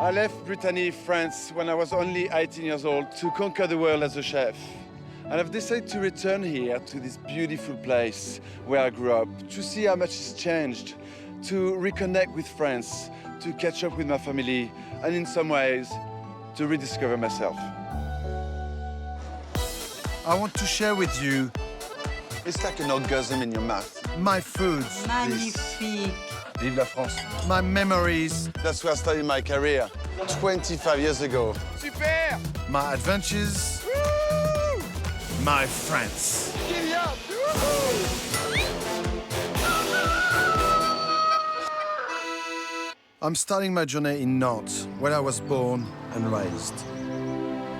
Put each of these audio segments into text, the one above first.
I left Brittany, France, when I was only 18 years old to conquer the world as a chef. And I've decided to return here to this beautiful place where I grew up, to see how much it's changed, to reconnect with friends, to catch up with my family, and in some ways, to rediscover myself. I want to share with you, it's like an orgasm in your mouth, my foods. Magnifique. Vive la France. My memories. That's where I started my career, 25 years ago. Super! My adventures. Woo! My friends. I'm starting my journey in Nantes, where I was born and raised.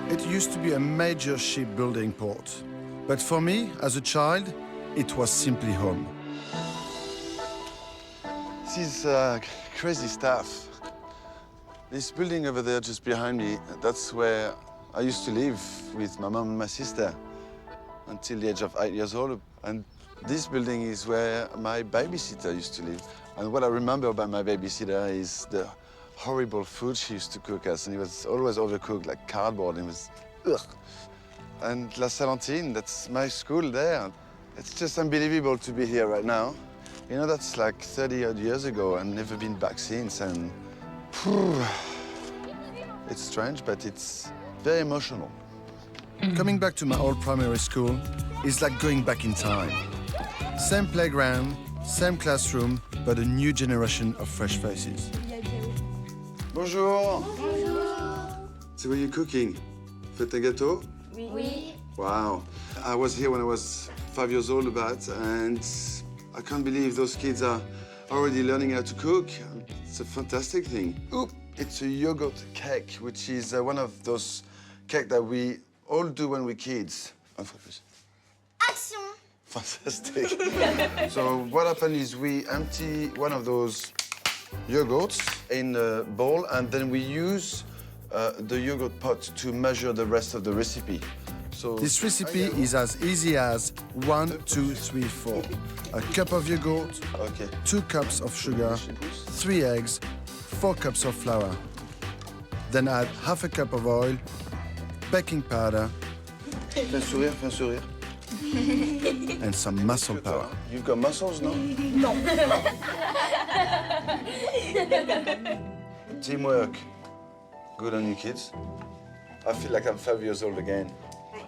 It used to be a major shipbuilding port. But for me, as a child, it was simply home. This is crazy stuff. This building over there just behind me, that's where I used to live with my mom and my sister until the age of 8 years old. And this building is where my babysitter used to live. And what I remember about my babysitter is the horrible food she used to cook us. And it was always overcooked, like cardboard. It was, ugh. And La Salentine, that's my school there. It's just unbelievable to be here right now. You know, that's like 30-odd years ago and never been back since. And it's strange, but it's very emotional. Coming back to my old primary school is like going back in time. Same playground, same classroom, but a new generation of fresh faces. Bonjour. Bonjour. So what are you cooking? Faites un gâteau? Oui. Wow. I was here when I was 5 years old and I can't believe those kids are already learning how to cook. It's a fantastic thing. Oop, it's a yogurt cake, which is one of those cakes that we all do when we're kids. Action! Fantastic. So what happened is we empty one of those yogurts in a bowl, and then we use the yogurt pot to measure the rest of the recipe. So this recipe is as easy as 1, 2, 3, 4. A cup of yogurt, 2 cups of sugar, 3 eggs, 4 cups of flour. Then add half a cup of oil, baking powder, fais un sourire, and some muscle power. You've got muscles, no? No. Teamwork. Good on you, kids. I feel like I'm 5 years old again.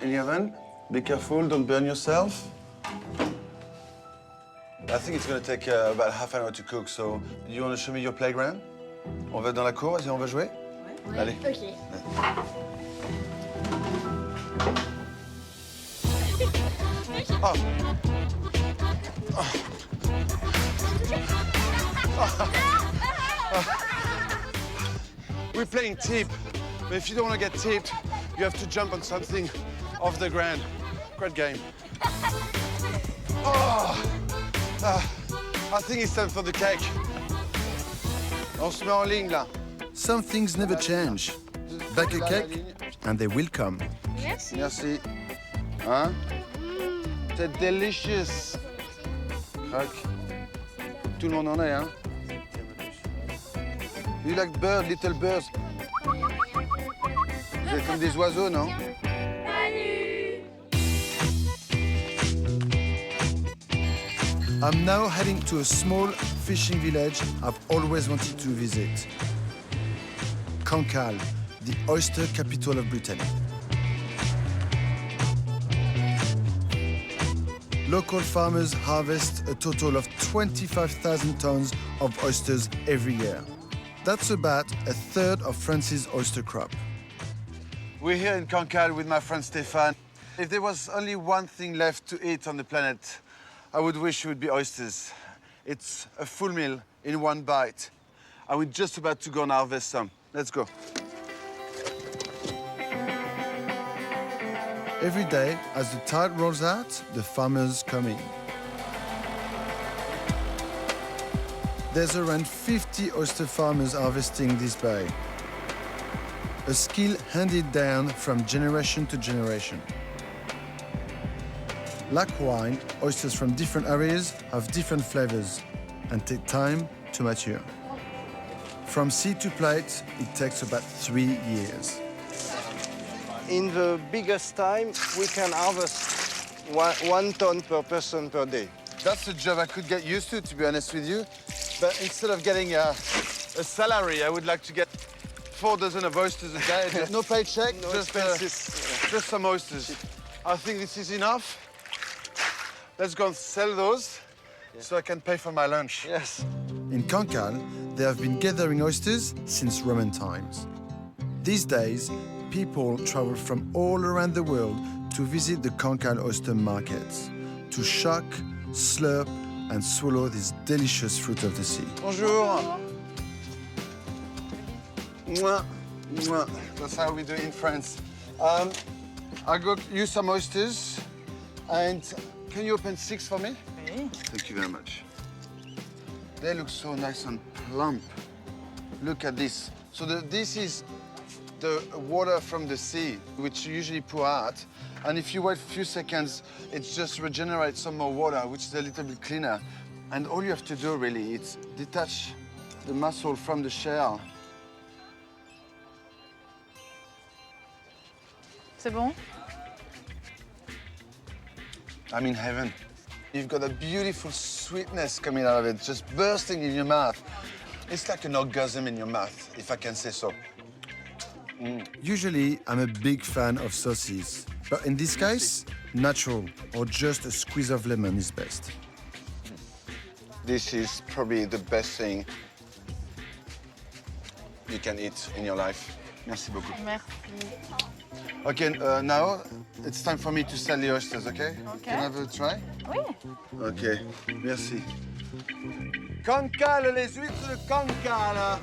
In the oven, be careful, don't burn yourself. I think it's going to take about half an hour to cook, so you want to show me your playground? On va dans la cour et on va jouer? Ouais. Allez. OK. Oh. We're playing tip, but if you don't want to get tipped, you have to jump on something off the ground. Great game. Oh. I think it's time for the cake. On se met en ligne, là. Some things never change. Bake a cake, and they will come. Merci. Merci. Hein? C'est delicious. Crac. Tout le monde en est, hein? You like birds, little birds? Vous êtes comme des oiseaux, non? I'm now heading to a small fishing village I've always wanted to visit. Conal, the oyster capital of Brittany. Local farmers harvest a total of 25,000 tons of oysters every year. That's about a third of France's oyster crop. We're here in Conal with my friend Stéphane. If there was only one thing left to eat on the planet, I would wish it would be oysters. It's a full meal in one bite. And we're just about to go and harvest some. Let's go. Every day, as the tide rolls out, the farmers come in. There's around 50 oyster farmers harvesting this bay. A skill handed down from generation to generation. Like wine, oysters from different areas have different flavors and take time to mature. From seed to plate, it takes about 3 years. In the biggest time, we can harvest 1 ton per person per day. That's a job I could get used to be honest with you. But instead of getting a salary, I would like to get 4 dozen of oysters a day. Just no paycheck, No just, expenses. just some oysters. I think this is enough. Let's go and sell those so I can pay for my lunch. Yes. In Conal, they have been gathering oysters since Roman times. These days, people travel from all around the world to visit the Conal oyster markets, to shock, slurp, and swallow this delicious fruit of the sea. Bonjour. Mwah. Mwah. That's how we do it in France. I got you some oysters, and can you open 6 for me? Okay. Thank you very much. They look so nice and plump. Look at this. So this is the water from the sea, which you usually pour out. And if you wait a few seconds, it just regenerates some more water, which is a little bit cleaner. And all you have to do, really, is detach the mussel from the shell. C'est bon? I'm in heaven. You've got a beautiful sweetness coming out of it, just bursting in your mouth. It's like an orgasm in your mouth, if I can say so. Usually, I'm a big fan of sauces, but in this case, natural or just a squeeze of lemon is best. This is probably the best thing you can eat in your life. Merci beaucoup. Merci. Okay, now it's time for me to sell the oysters, okay? Okay. Can I have a try? Oui. Okay, merci. Conal, les huîtres de Conal.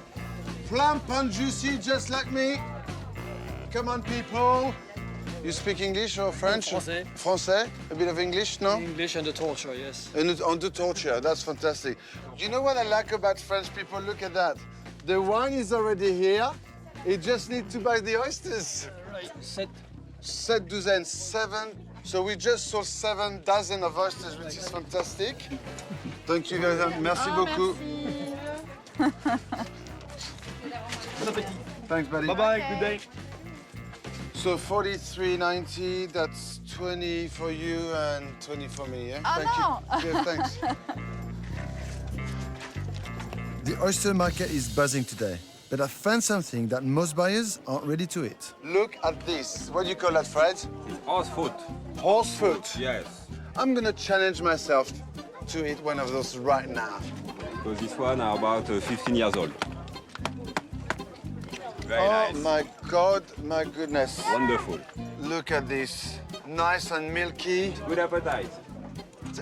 Plump and juicy, just like me. Come on, people. You speak English or French? Français. Français? A bit of English, no? English and the torture, yes. And on the torture, that's fantastic. You know what I like about French people? Look at that. The wine is already here. You just need to buy the oysters. Right. Set. 7 douzaines, 7. So we just sold 7 dozen of oysters, which is fantastic. Thank you very much. Merci beaucoup. Bon appétit. Thanks, buddy. Bye-bye, good day. So 43.90, that's 20 for you and 20 for me, yeah? Oh, Thank you. Yeah, thanks. The oyster market is buzzing today, but I found something that most buyers aren't ready to eat. Look at this. What do you call that, Fred? Horse foot. Horse foot. Yes. I'm gonna challenge myself to eat one of those right now. Because this one are about 15 years old. Very Oh nice. my God, my goodness. Wonderful. Look at this. Nice and milky. Good appetite.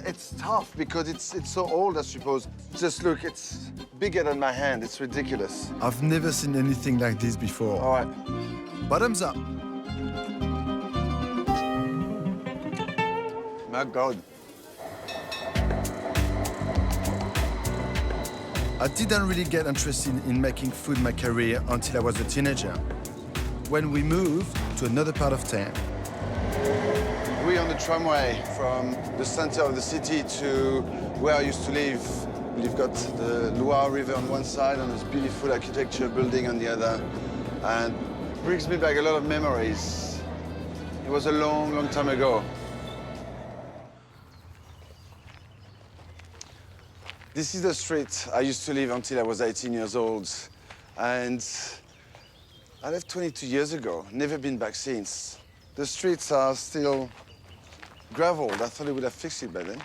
It's tough because it's so old, I suppose. Just look, it's bigger than my hand. It's ridiculous. I've never seen anything like this before. All right. Bottoms up. My God. I didn't really get interested in making food my career until I was a teenager, when we moved to another part of town. We're on the tramway from the center of the city to where I used to live. You've got the Loire River on one side and this beautiful architecture building on the other, and it brings me back a lot of memories. It was a long, long time ago. This is the street I used to live until I was 18 years old. And I left 22 years ago, never been back since. The streets are still graveled. I thought they would have fixed it by then.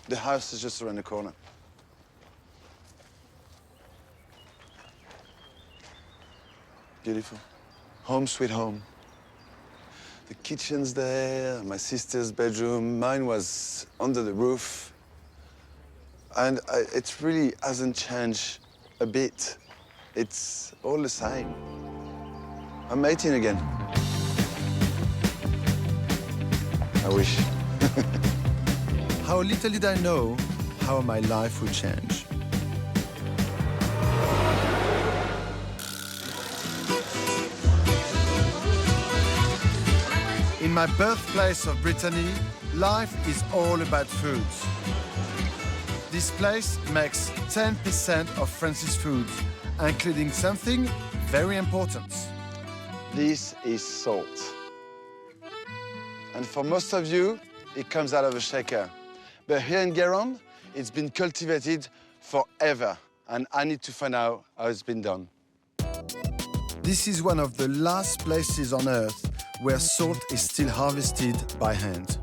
The house is just around the corner. Beautiful. Home sweet home. The kitchen's there, my sister's bedroom. Mine was under the roof. And it really hasn't changed a bit. It's all the same. I'm 18 again. I wish. How little did I know how my life would change. In my birthplace of Brittany, life is all about food. This place makes 10% of France's food, including something very important. This is salt. And for most of you, it comes out of a shaker. But here in Guérande, it's been cultivated forever. And I need to find out how it's been done. This is one of the last places on Earth where salt is still harvested by hand.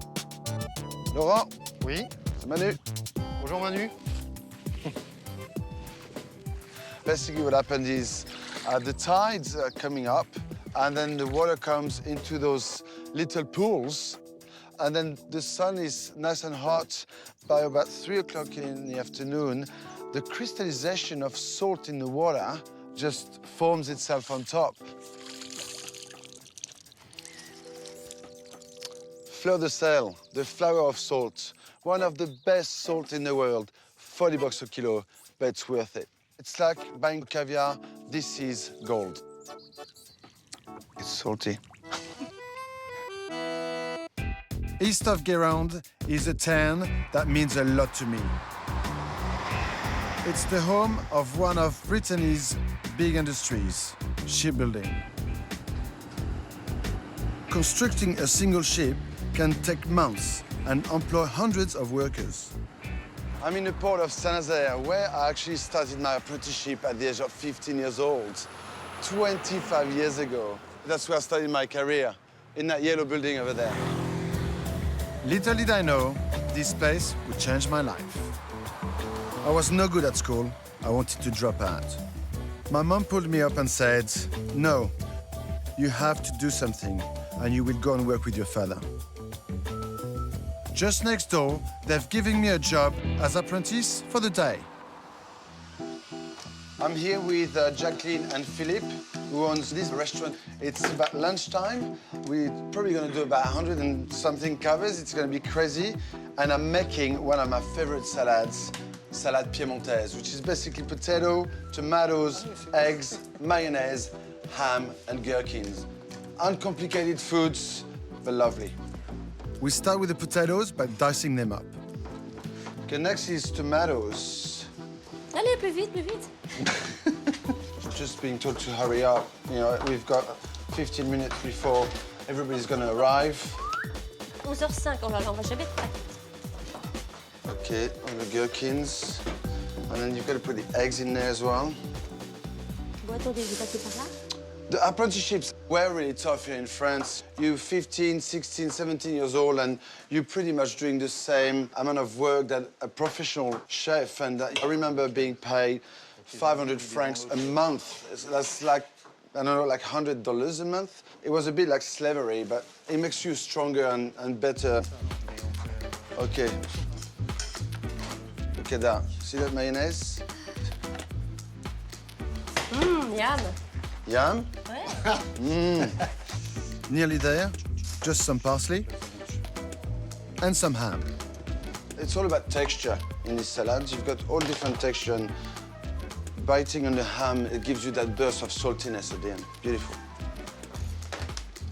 Laurent, Oui. c'est Manu. Bonjour Manu. Basically what happened is the tides are coming up and then the water comes into those little pools and then the sun is nice and hot. By about 3 o'clock in the afternoon, the crystallization of salt in the water just forms itself on top. Fleur de sel, the flower of salt, one of the best salt in the world, $40 a kilo, but it's worth it. It's like buying caviar. This is gold. It's salty. East of Guérande is a town that means a lot to me. It's the home of one of Brittany's big industries, shipbuilding. Constructing a single ship can take months and employ hundreds of workers. I'm in the port of Saint-Nazaire, where I actually started my apprenticeship at the age of 15 years old, 25 years ago. That's where I started my career, in that yellow building over there. Little did I know, this place would change my life. I was no good at school. I wanted to drop out. My mom pulled me up and said, no, you have to do something and you will go and work with your father. Just next door, they've given me a job as apprentice for the day. I'm here with Jacqueline and Philippe, who owns this restaurant. It's about lunchtime. We're probably gonna do about 100 and something covers. It's gonna be crazy. And I'm making one of my favorite salads, salad piemontaise, which is basically potato, tomatoes, eggs, mayonnaise, ham, and gherkins. Uncomplicated foods, but lovely. We start with the potatoes by dicing them up. Okay, next is tomatoes. Allez, plus vite, plus vite. Just being told to hurry up. You know, we've got 15 minutes before everybody's gonna arrive. 11h05, oh là là, on va jamais être prêt. Okay, all the gherkins. And then you've got to put the eggs in there as well. Bon, attendez, vous passez par là? The apprenticeships were really tough here in France. You're 15, 16, 17 years old, and you're pretty much doing the same amount of work that a professional chef. And I remember being paid 500 francs a month. That's like, I don't know, like $100 a month. It was a bit like slavery, but it makes you stronger and better. Okay. Look at that. See that mayonnaise? Yum. Yum? Ouais. Nearly there, just some parsley and some ham. It's all about texture in this salad. You've got all different texture, and biting on the ham, it gives you that burst of saltiness at the end. Beautiful.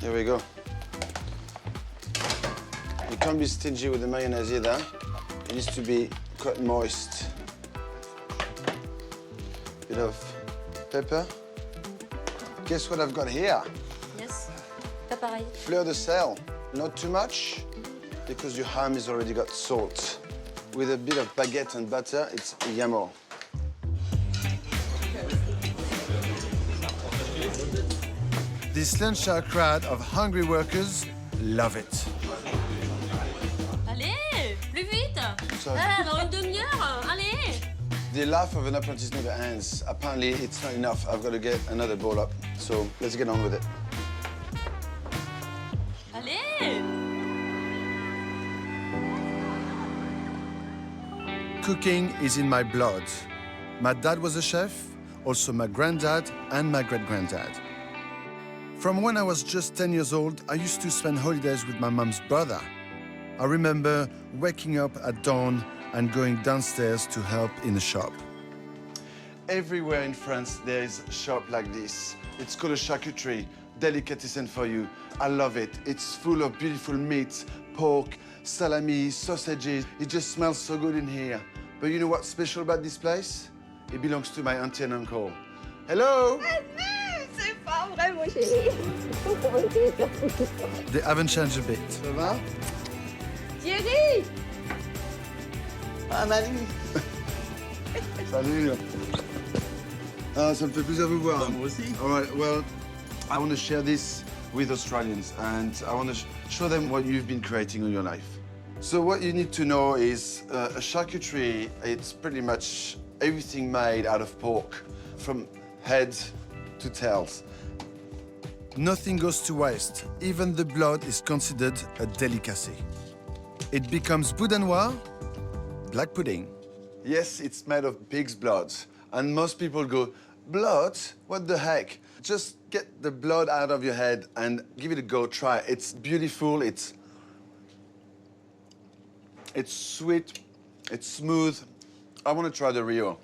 Here we go. You can't be stingy with the mayonnaise either. It needs to be quite moist. Bit of pepper. Guess what I've got here? Yes. Pas pareil. Fleur de sel. Not too much, because your ham has already got salt. With a bit of baguette and butter, it's yummo. This lunch-hour crowd of hungry workers love it. Allez, plus vite. Sorry. Ah, dans une demi-heure, allez. The life of an apprentice never ends. Apparently, it's not enough. I've got to get another bowl up. So let's get on with it. Allez. Cooking is in my blood. My dad was a chef, also my granddad and my great-granddad. From when I was just 10 years old, I used to spend holidays with my mom's brother. I remember waking up at dawn and going downstairs to help in the shop. Everywhere in France, there is a shop like this. It's called a charcuterie, delicatessen for you. I love it. It's full of beautiful meats, pork, salami, sausages. It just smells so good in here. But you know what's special about this place? It belongs to my auntie and uncle. Hello? C'est pas vrai, mon chéri. They haven't changed a bit. Ça va? Thierry! Ah, Manu. Salut. Ah, ça me fait plaisir de vous voir. Moi aussi. All right, well, I want to share this with Australians and I want to show them what you've been creating in your life. So what you need to know is a charcuterie, it's pretty much everything made out of pork, from head to tails. Nothing goes to waste. Even the blood is considered a delicacy. It becomes boudin noir, black pudding. Yes, it's made of pig's blood. And most people go, blood? What the heck? Just get the blood out of your head and give it a go, try it. It's beautiful, it's sweet, it's smooth. I want to try the Rio.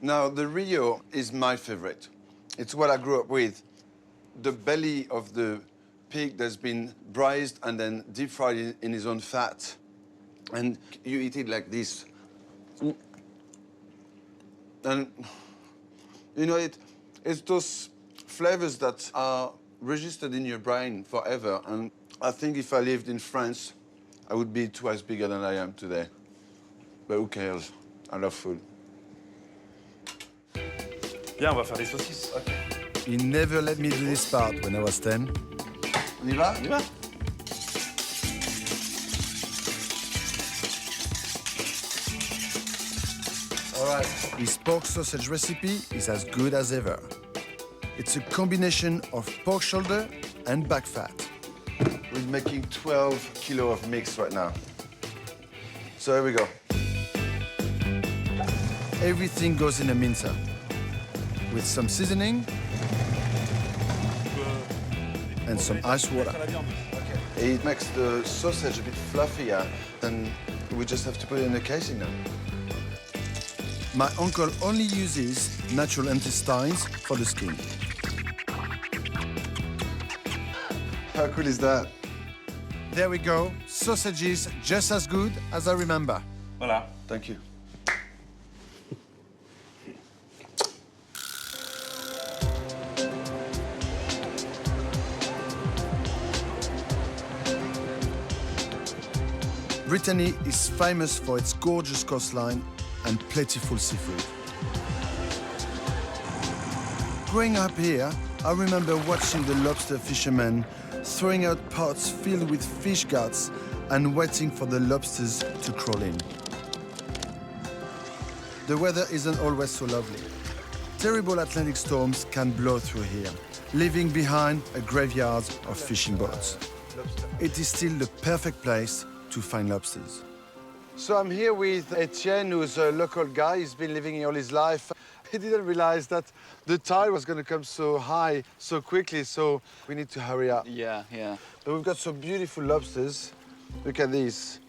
Now, the Rio is my favorite. It's what I grew up with. The belly of the pig that's been braised and then deep fried in his own fat. And you eat it like this. And, you know, it's those flavors that are registered in your brain forever. And I think if I lived in France, I would be twice bigger than I am today. But who cares? I love food. Bien, on va faire des saucisses. He never let me do this part when I was 10. On y va? On y va. All right. His pork sausage recipe is as good as ever. It's a combination of pork shoulder and back fat. We're making 12 kilo of mix right now. So here we go. Everything goes in a mincer with some seasoning and some ice water. It makes the sausage a bit fluffier, then we just have to put it in the casing now. My uncle only uses natural intestines for the skin. How cool is that? There we go. Sausages just as good as I remember. Voilà. Thank you. Brittany is famous for its gorgeous coastline and plentiful seafood. Growing up here, I remember watching the lobster fishermen throwing out pots filled with fish guts and waiting for the lobsters to crawl in. The weather isn't always so lovely. Terrible Atlantic storms can blow through here, leaving behind a graveyard of fishing boats. It is still the perfect place to find lobsters. So I'm here with Etienne, who's a local guy. He's been living here all his life. He didn't realize that the tide was going to come so high so quickly, so we need to hurry up. Yeah. But we've got some beautiful lobsters. Look at these.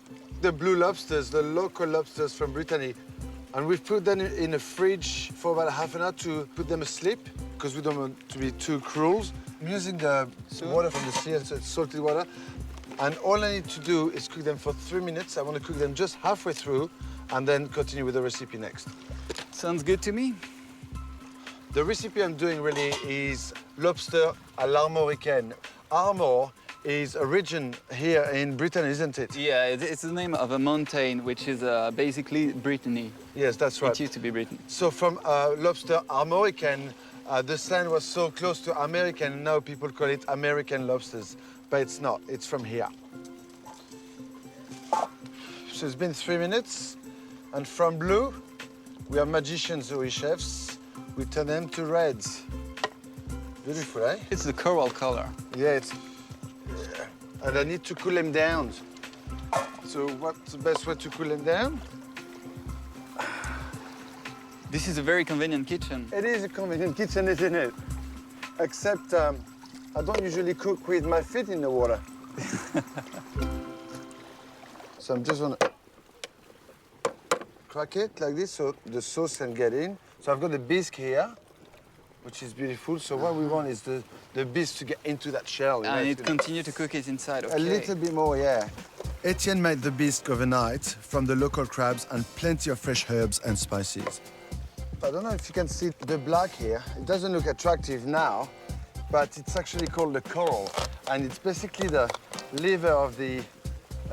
The blue lobsters, the local lobsters from Brittany. And we've put them in a fridge for about half an hour to put them asleep, because we don't want to be too cruel. I'm using the water from the sea, it's salty water. And all I need to do is cook them for 3 minutes. I want to cook them just halfway through and then continue with the recipe next. Sounds good to me. The recipe I'm doing really is lobster à l'Armoricaine. Armor is a region here in Britain, isn't it? Yeah, it's the name of a mountain, which is basically Brittany. Yes, that's right. It used to be Britain. So from lobster Armoricaine, the sand was so close to American, now people call it American lobsters. But it's not, it's from here. So it's been 3 minutes, and from blue, we are magicians who are chefs. We turn them to red. Beautiful, eh? It's the coral color. Yeah, it's... Yeah. And I need to cool them down. So what's the best way to cool them down? This is a very convenient kitchen. It is a convenient kitchen, isn't it? Except I don't usually cook with my feet in the water. So I'm just gonna crack it like this so the sauce can get in. So I've got the bisque here, which is beautiful. So what we want is the bisque to get into that shell. And it continue to cook it inside, okay. A little bit more, yeah. Etienne made the bisque overnight from the local crabs and plenty of fresh herbs and spices. I don't know if you can see the black here. It doesn't look attractive now, but it's actually called the coral. And it's basically the liver of the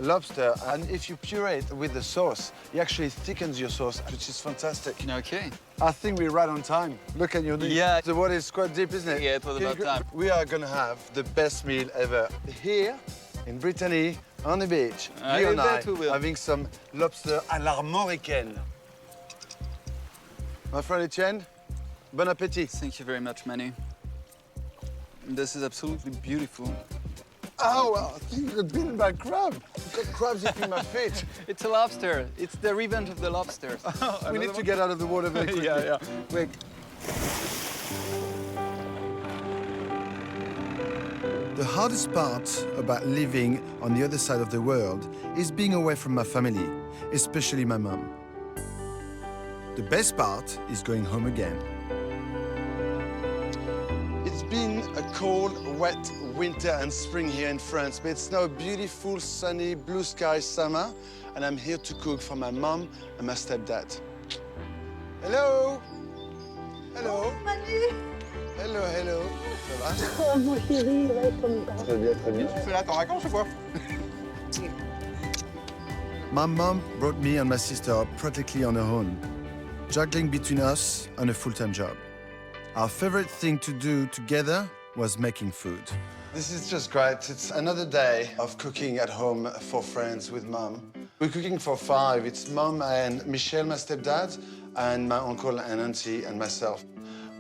lobster. And if you puree it with the sauce, it actually thickens your sauce, which is fantastic. Okay. I think we're right on time. Look at your knee. Yeah. The water is quite deep, isn't it? Yeah, it was about time. We are gonna have the best meal ever here in Brittany on the beach. You and I bet we will. having some lobster à l'Armoricaine. My friend Etienne, bon appétit. Thank you very much, Manu. This is absolutely beautiful. Oh, well, I think you're bitten by a crab. I've got crabs eating my feet. It's a lobster. It's the revenge of the lobsters. We need to get out of the water very quickly. Yeah. Quick. The hardest part about living on the other side of the world is being away from my family, especially my mom. The best part is going home again. It's been a cold, wet winter and spring here in France, but it's now a beautiful, sunny, blue sky summer, and I'm here to cook for my mom and my stepdad. Hello. Hello. Oh, Manu. Hello, hello. Ça va? Oh, mon chéri, ouais, comme ça. Très bien, très bien. Tu fais là ton vacances ou quoi? My mom brought me and my sister up practically on her own, juggling between us and a full-time job. Our favorite thing to do together was making food. This is just great. It's another day of cooking at home for friends with mom. We're cooking for 5. It's mom and Michel, my stepdad, and my uncle and auntie and myself.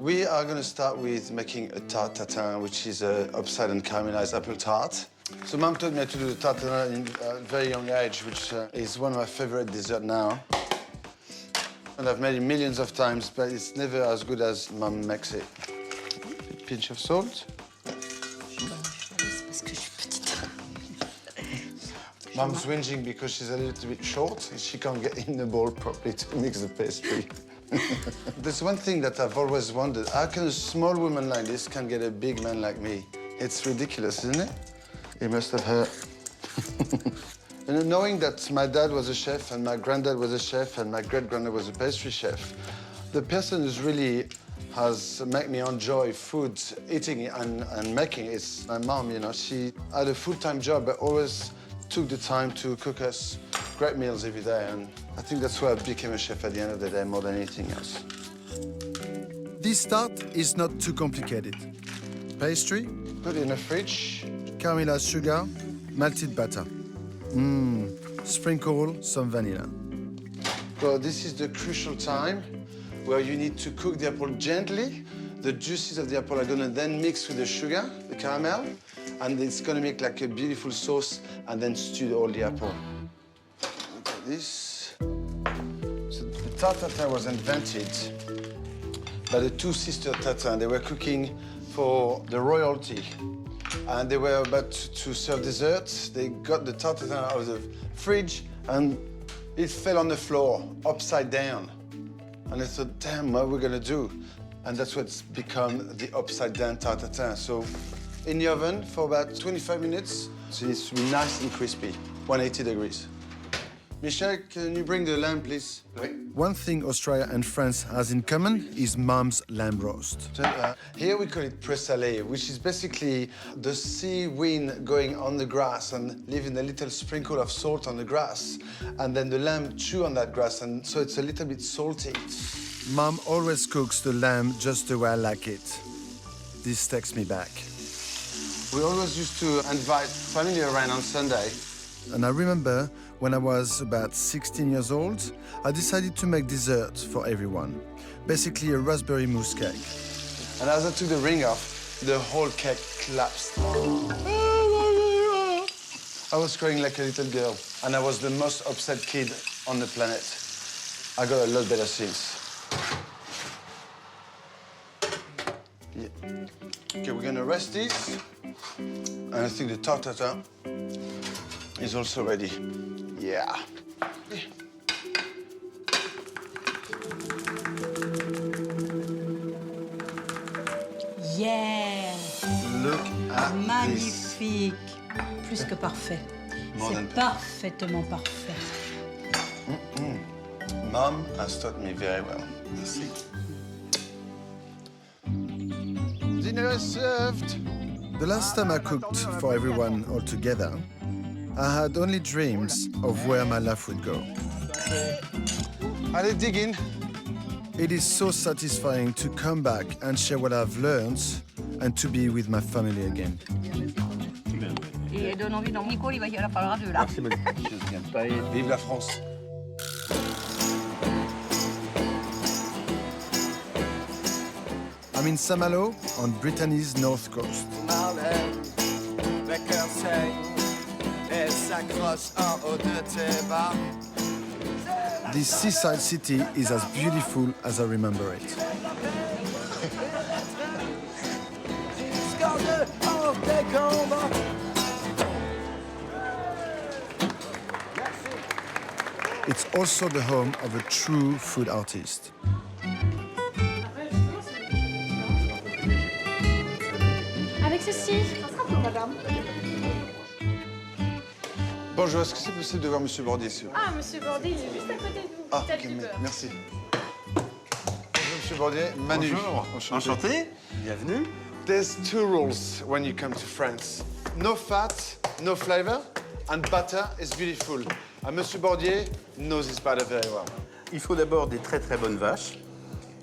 We are going to start with making a tarte tatin, which is an upside-down caramelized apple tart. So mom taught me how to do the tarte tatin in a very young age, which is one of my favorite desserts now. And I've made it millions of times, but it's never as good as mom makes it. A pinch of salt. Mom's whinging because she's a little bit short. She can't get in the bowl properly to mix the pastry. There's one thing that I've always wondered. How can a small woman like this can get a big man like me? It's ridiculous, isn't it? It must have hurt. And knowing that my dad was a chef and my granddad was a chef and my great-granddad was a pastry chef, the person who's really has made me enjoy food, eating it and making it is my mom, you know. She had a full-time job but always took the time to cook us great meals every day, and I think that's why I became a chef at the end of the day more than anything else. This tart is not too complicated. Pastry, Put it in the fridge. caramelized sugar, melted butter. Sprinkle some vanilla. So this is the crucial time where you need to cook the apple gently. The juices of the apple are gonna then mix with the sugar, the caramel, and it's gonna make like a beautiful sauce and then stew all the apple. Look at this. So the tarte tatin was invented by the two sisters Tatin. They were cooking for the royalty. And they were about to serve dessert. They got the tarte tatin out of the fridge and it fell on the floor, upside down. And I thought, damn, what are we gonna do? And that's what's become the upside down tarte tatin. So in the oven for about 25 minutes. So it needs to be nice and crispy, 180 degrees. Michel, can you bring the lamb, please? One thing Australia and France has in common is mom's lamb roast. So, here we call it pré-salé, which is basically the sea wind going on the grass and leaving a little sprinkle of salt on the grass. And then the lamb chew on that grass, and so it's a little bit salty. Mom always cooks the lamb just the way I like it. This takes me back. We always used to invite family around on Sunday. And I remember when I was about 16 years old, I decided to make dessert for everyone. Basically a raspberry mousse cake. And as I took the ring off, the whole cake collapsed. I was crying like a little girl, and I was the most upset kid on the planet. I got a lot better since. Yeah. Okay, we're gonna rest this. And I think the tarte tatin is also ready. Yeah. Yeah. Look at this. Magnifique. Plus que parfait. C'est parfaitement parfait. Mom has taught me very well. Merci. Dinner is served. The last time I cooked for everyone all together, I had only dreams of where my life would go. Allez, dig in. It is so satisfying to come back and share what I've learned and to be with my family again. Et donne envie dans Nico, il va y avoir deux là. Vive la France. I'm in Saint-Malo on Brittany's north coast. This seaside city is as beautiful as I remember it. It's also the home of a true food artist. Avec ceci. Bonjour, est-ce que c'est possible de voir Monsieur Bordier, s'il vous plaît? Ah, Monsieur Bordet, il est juste à côté de vous. Ah, ok, merci. Bonjour, Monsieur Bordier. Manu. Bonjour. Enchanté. Bienvenue. There's two rules when you come to France. No fat, no flavor, and butter is beautiful. And Monsieur Bordier knows his butter very well. Il faut d'abord des très très bonnes vaches.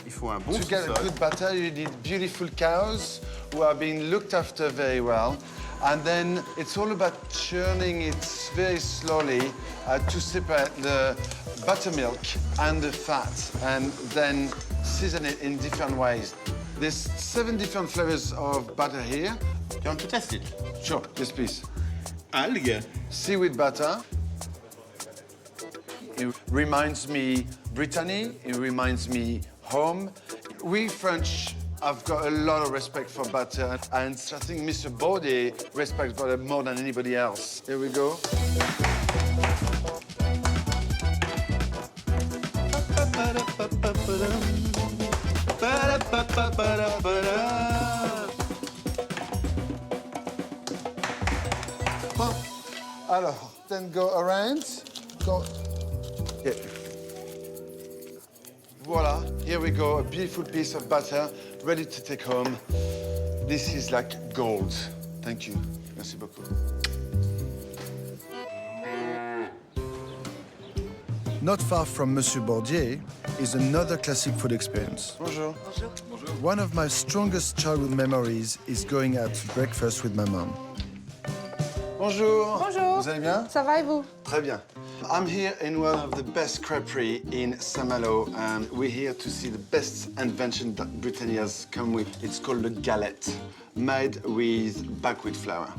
Il faut un bon To get a sous-sol. good butter, you need beautiful cows who are being looked after very well. And then it's all about churning it very slowly to separate the buttermilk and the fat, and then season it in different ways. There's 7 different flavors of butter here. Do you want to test it? Sure, yes, please. Algue. Seaweed butter. It reminds me Brittany. It reminds me home. We French have got a lot of respect for butter, and I think Mr. Bordier respects butter more than anybody else. Here we go. Alors, then go around. Go. Yeah. Voila, here we go, a beautiful piece of butter, ready to take home. This is like gold. Thank you. Merci beaucoup. Not far from Monsieur Bordier is another classic food experience. Bonjour. One of my strongest childhood memories is going out to breakfast with my mom. Bonjour. Bonjour. Vous allez bien? Ça va et vous? Très bien. I'm here in one of the best creperies in Saint-Malo, and we're here to see the best invention that Brittany has come with. It's called the Galette, made with buckwheat flour.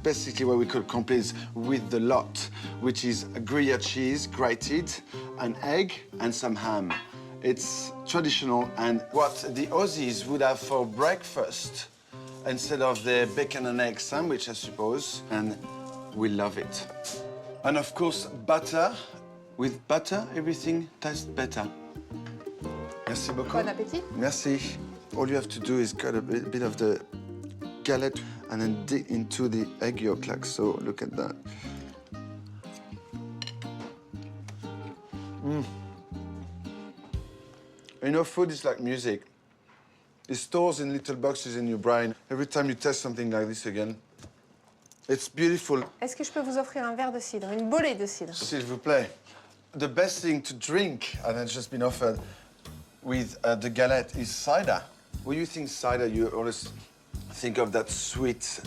Basically, what we could complete is with the lot, which is a Gruyere cheese, grated, an egg, and some ham. It's traditional, and what the Aussies would have for breakfast instead of their bacon and egg sandwich, I suppose, and we love it. And of course, butter. With butter, everything tastes better. Merci beaucoup. Bon appétit. Merci. All you have to do is cut a bit of the galette and then dig into the egg yolk like so. Look at that. You know, food is like music. It stores in little boxes in your brain. Every time you taste something like this again, it's beautiful. Est-ce que je peux vous offrir un verre de cidre, une bolée de cidre? S'il vous plaît. The best thing to drink, and it's just been offered with the galette, is cider. When you think cider, you always think of that sweet,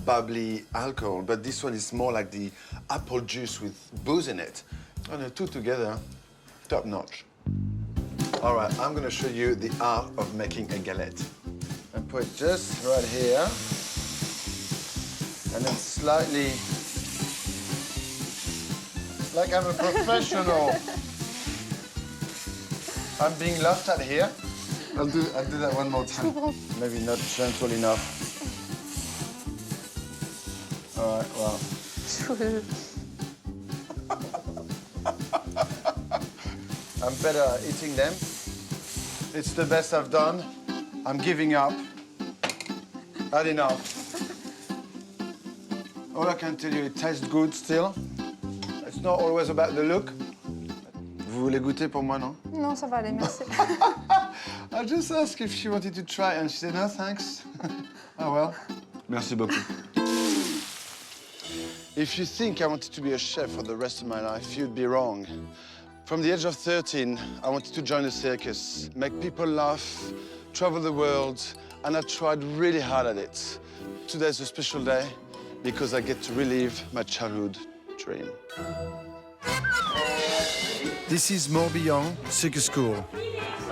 bubbly alcohol, but this one is more like the apple juice with booze in it. And the two together, top notch. All right, I'm gonna show you the art of making a galette. And put it just right here. And then slightly, like I'm a professional. I'm being laughed at here. I'll do that one more time. Maybe not gentle enough. All right, well. I'm better at eating them. It's the best I've done. I'm giving up. Had enough. All I can tell you, it tastes good still. It's not always about the look. Vous voulez goûter pour moi, non? Non, ça va aller, merci. I just asked if she wanted to try, and she said, no, thanks. Oh, well. Merci beaucoup. If you think I wanted to be a chef for the rest of my life, you'd be wrong. From the age of 13, I wanted to join a circus, make people laugh, travel the world, and I tried really hard at it. Today's a special day because I get to relive my childhood dream. This is Morbihan Circus School.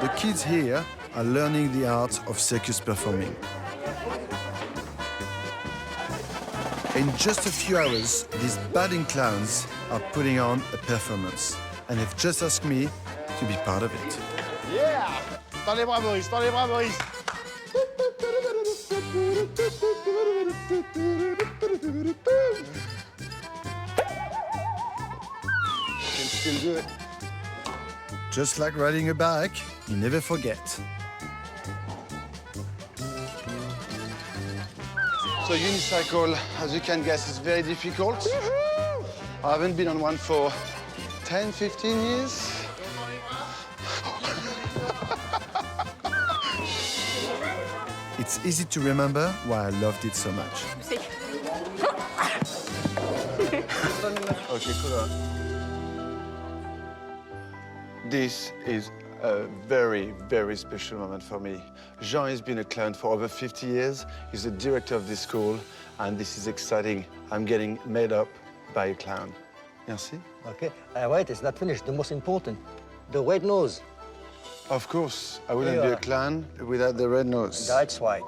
The kids here are learning the art of circus performing. In just a few hours, these budding clowns are putting on a performance. And they've just asked me to be part of it. Yeah! Tends les bras, Maurice, tends les bras, Maurice. Can still do it. Just like riding a bike, you never forget. So unicycle, as you can guess, is very difficult. I haven't been on one for 10, 15 years. It's easy to remember why I loved it so much. Okay, cool. This is a very, very special moment for me. Jean has been a clown for over 50 years. He's the director of this school, and this is exciting. I'm getting made up by a clown. Merci. Okay, wait, it's not finished. The most important, the red nose. Of course, I wouldn't be a clown without the red nose. That's right.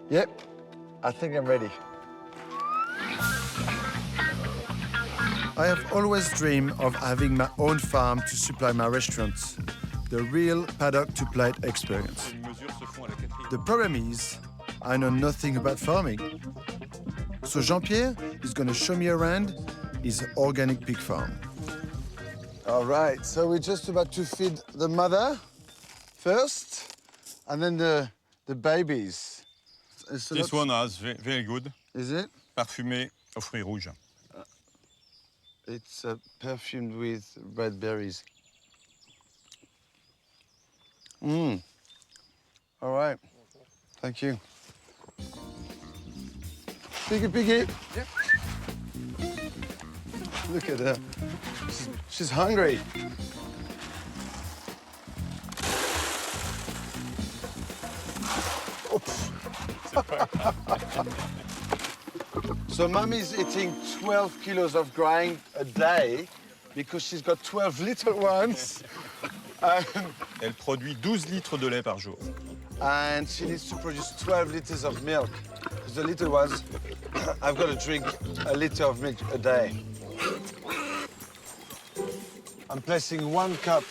Yep, I think I'm ready. I have always dreamed of having my own farm to supply my restaurants. The real paddock-to-plate experience. The problem is, I know nothing about farming. So Jean-Pierre is going to show me around his organic pig farm. All right, so we're just about to feed the mother first, and then the babies. This one is very good. Is it? Parfumé aux fruits rouges. It's perfumed with red berries. Mmm. All right. Thank you. Piggy, piggy. Yep. Look at her. She's hungry. Oops. So Mommy's eating 12 kilos of grind a day because she's got 12 little ones. Elle produit 12 litres de lait par jour. And she needs to produce 12 liters of milk. Because the little ones, I've got to drink a liter of milk a day. I'm placing 1 cup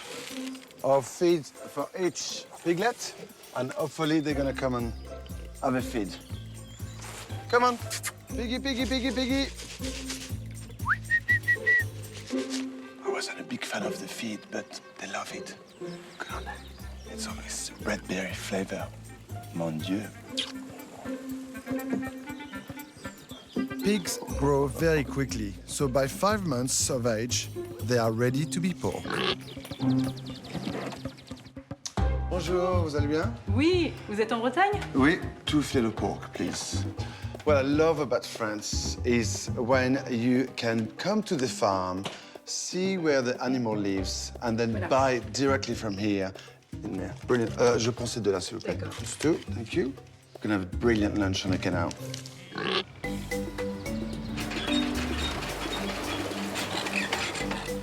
of feed for each piglet, and hopefully they're gonna come and have a feed. Come on, piggy, piggy, piggy, piggy. I wasn't a big fan of the feed, but they love it. Come on. It's always red berry flavor. Mon Dieu. Pigs grow very quickly, so by 5 months of age, they are ready to be pork. Bonjour, vous allez bien? Oui, vous êtes en Bretagne? Oui, 2 filets of pork, please. What I love about France is when you can come to the farm, see where the animal lives, and then buy directly from here. In there. Brilliant. Je prends ces deux-là, s'il vous plaît. Just 2, thank you. We're gonna have a brilliant lunch on the canal.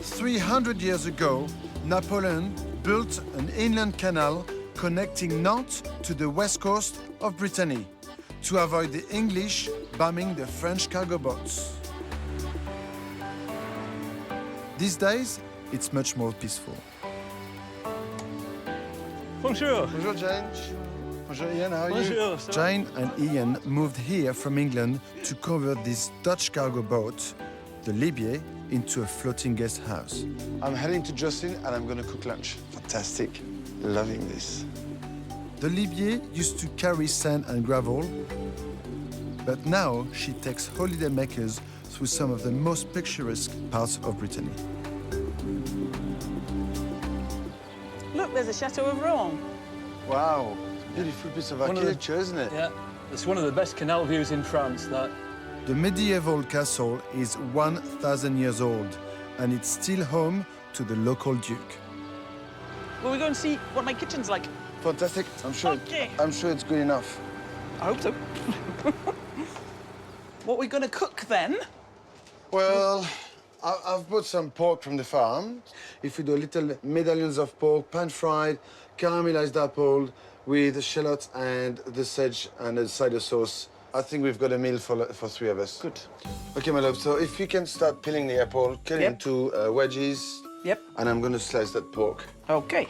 $300 ago, Napoleon built an inland canal connecting Nantes to the west coast of Brittany to avoid the English bombing the French cargo boats. These days, it's much more peaceful. Bonjour. Bonjour, Jane. Bonjour, Ian. How are Bonjour. you? Jane and Ian moved here from England to convert this Dutch cargo boat, the Libier, into a floating guest house. I'm heading to Jocelyn and I'm gonna cook lunch. Fantastic. Loving this. The Libier used to carry sand and gravel, but now she takes holiday makers through some of the most picturesque parts of Brittany. Look, there's a Chateau of Rouen. Wow, beautiful piece of architecture, isn't it? Yeah, it's one of the best canal views in France, that. The medieval castle is 1,000 years old, and it's still home to the local duke. Will we go and see what my kitchen's like? Fantastic. I'm sure it's good enough. I hope so. What are we going to cook then? Well, I've bought some pork from the farm. If we do little medallions of pork, pan-fried, caramelized apple with shallots and the sage and a cider sauce, I think we've got a meal for 3 of us. Good. Okay, my love, so if you can start peeling the apple, cut it into wedges. Yep. And I'm going to slice that pork. Okay.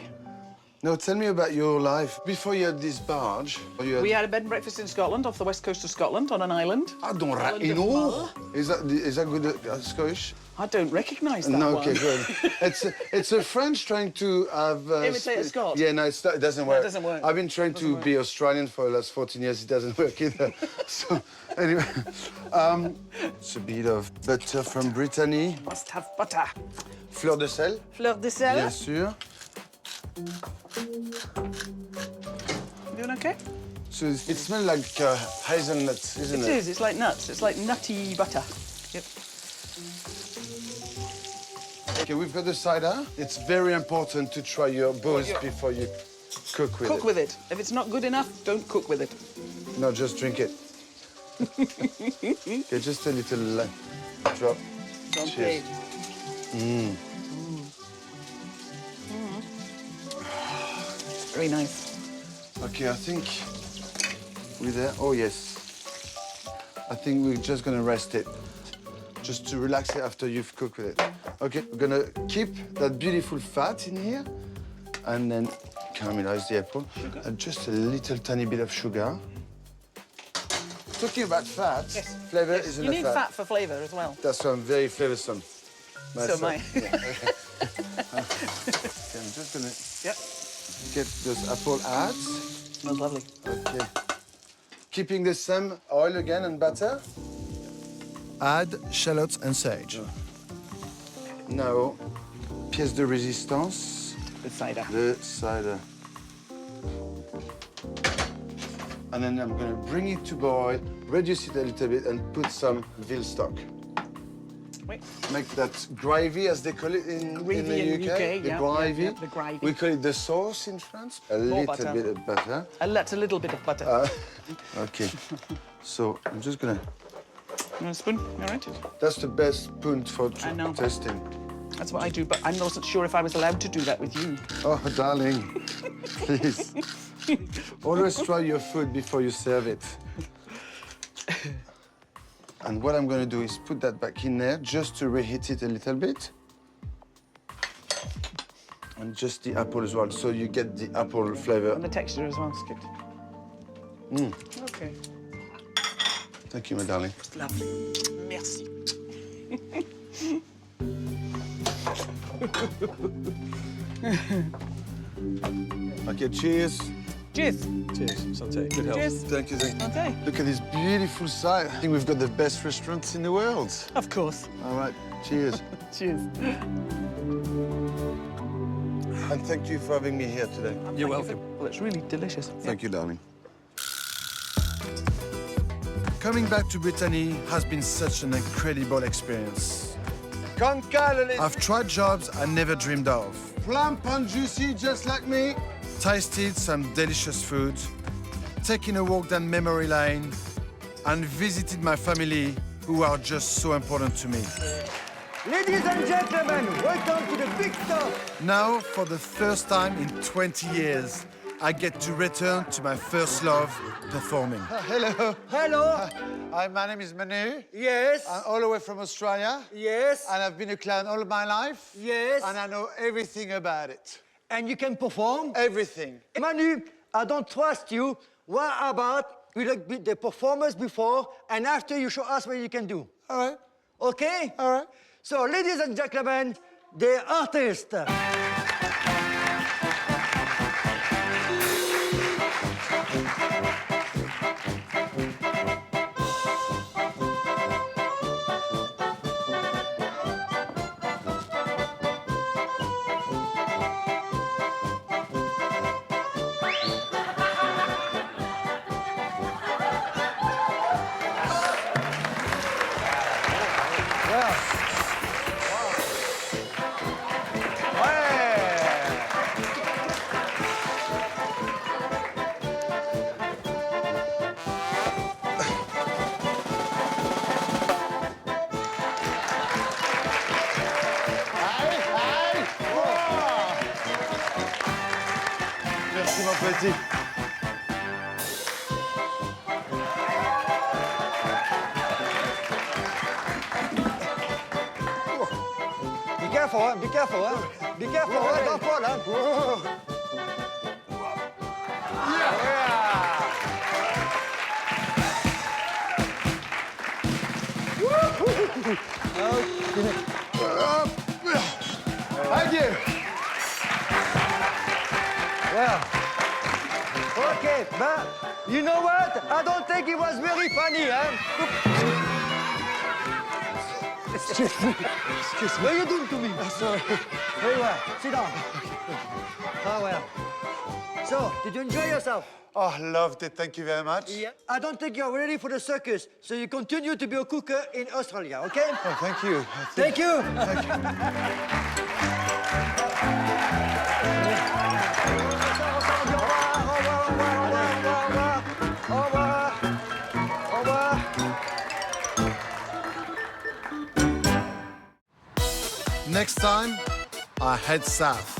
Now, tell me about your life. Before you had this barge... We had a bed and breakfast in Scotland, off the west coast of Scotland, on an island. I don't know. Is that good Scottish? I don't recognise that no, one. okay, good. It's a French trying to have... Imitate a Scot? Yeah, no, it doesn't work. No, it doesn't work. I've been trying to be Australian for the last 14 years. It doesn't work either. So, anyway, it's a bit of butter from Brittany. Must have butter. Fleur de sel. Fleur de sel. Bien sûr. Doing okay? So it smells like hazelnuts, isn't it? It is. It's like nuts. It's like nutty butter. Yep. Okay, we've got the cider. It's very important to try your booze before you cook with it. Cook with it. If it's not good enough, don't cook with it. No, just drink it. Okay, just a little drop. Okay. Cheers. Mm. Very nice. Okay, I think we're there. Oh, yes. I think we're just going to rest it, just to relax it after you've cooked with it. Okay, we're going to keep that beautiful fat in here and then caramelize the apple. Sugar. And just a little tiny bit of sugar. Talking about fat, flavor is in You the need fat for flavour as well. That's why I'm very flavoursome. So am I. Yeah. Okay, I'm just going to get those apple ads. Smells lovely. Okay. Keeping the same oil again and butter. Add shallots and sage. Now, pièce de résistance. The cider. The cider. And then I'm going to bring it to boil, reduce it a little bit, and put some veal stock. Wait. Make that gravy, as they call it in the UK. The gravy. The gravy. We call it the sauce in France. A little bit of butter. That's a little bit of butter. Okay. So I'm just going to... You want a spoon? You all right? That's the best spoon for testing. That's what I do, but I wasn't sure if I was allowed to do that with you. Oh, darling, please. Always try your food before you serve it. And what I'm going to do is put that back in there just to reheat it a little bit. And just the apple as well, so you get the apple flavor. And the texture as well, it's good. Mm. Okay. Thank you, my darling. Lovely. Merci. Okay, cheers. Cheers. Cheers. Santé. Good health. Cheers. Thank you, thank you. Okay. Look at this beautiful sight. I think we've got the best restaurants in the world. Of course. All right, cheers. Cheers. And thank you for having me here today. You're welcome. Well, it's really delicious. Thank you, darling. Coming back to Brittany has been such an incredible experience. Conal, I've tried jobs I never dreamed of. plump and juicy, just like me. Tasted some delicious food, taken a walk down memory lane, and visited my family, who are just so important to me. Ladies and gentlemen, welcome to the big stop. Now, for the first time in 20 years, I get to return to my first love, performing. Hello. Hello. Hi, my name is Manu. Yes. I'm all the way from Australia. Yes. And I've been a clown all my life. Yes. And I know everything about it. And you can perform? Everything. Manu, I don't trust you. What about we look at the performers before and after you show us what you can do? All right. Okay? All right. So, ladies and gentlemen, the artist. Merci, mon petit. Be careful, huh? Be careful, huh? Be careful, huh? Don't fall, huh? Thank you. Well, okay, but you know what? I don't think it was very funny, huh? Excuse me. What are you doing to me? Sorry. Very well. Sit down. Oh, well. So, did you enjoy yourself? Oh, loved it. Thank you very much. Yeah. I don't think you're ready for the circus, so you continue to be a cooker in Australia, okay? Oh, thank you. Thank you. Thank you. Next time, I head south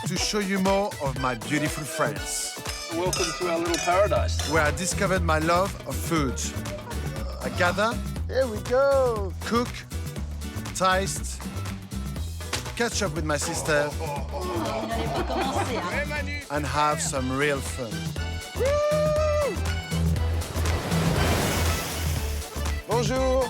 to show you more of my beautiful France, Welcome to our little paradise. where I discovered my love of food. I gather, Here we go. cook, taste, catch up with my sister, and have some real fun. Bonjour.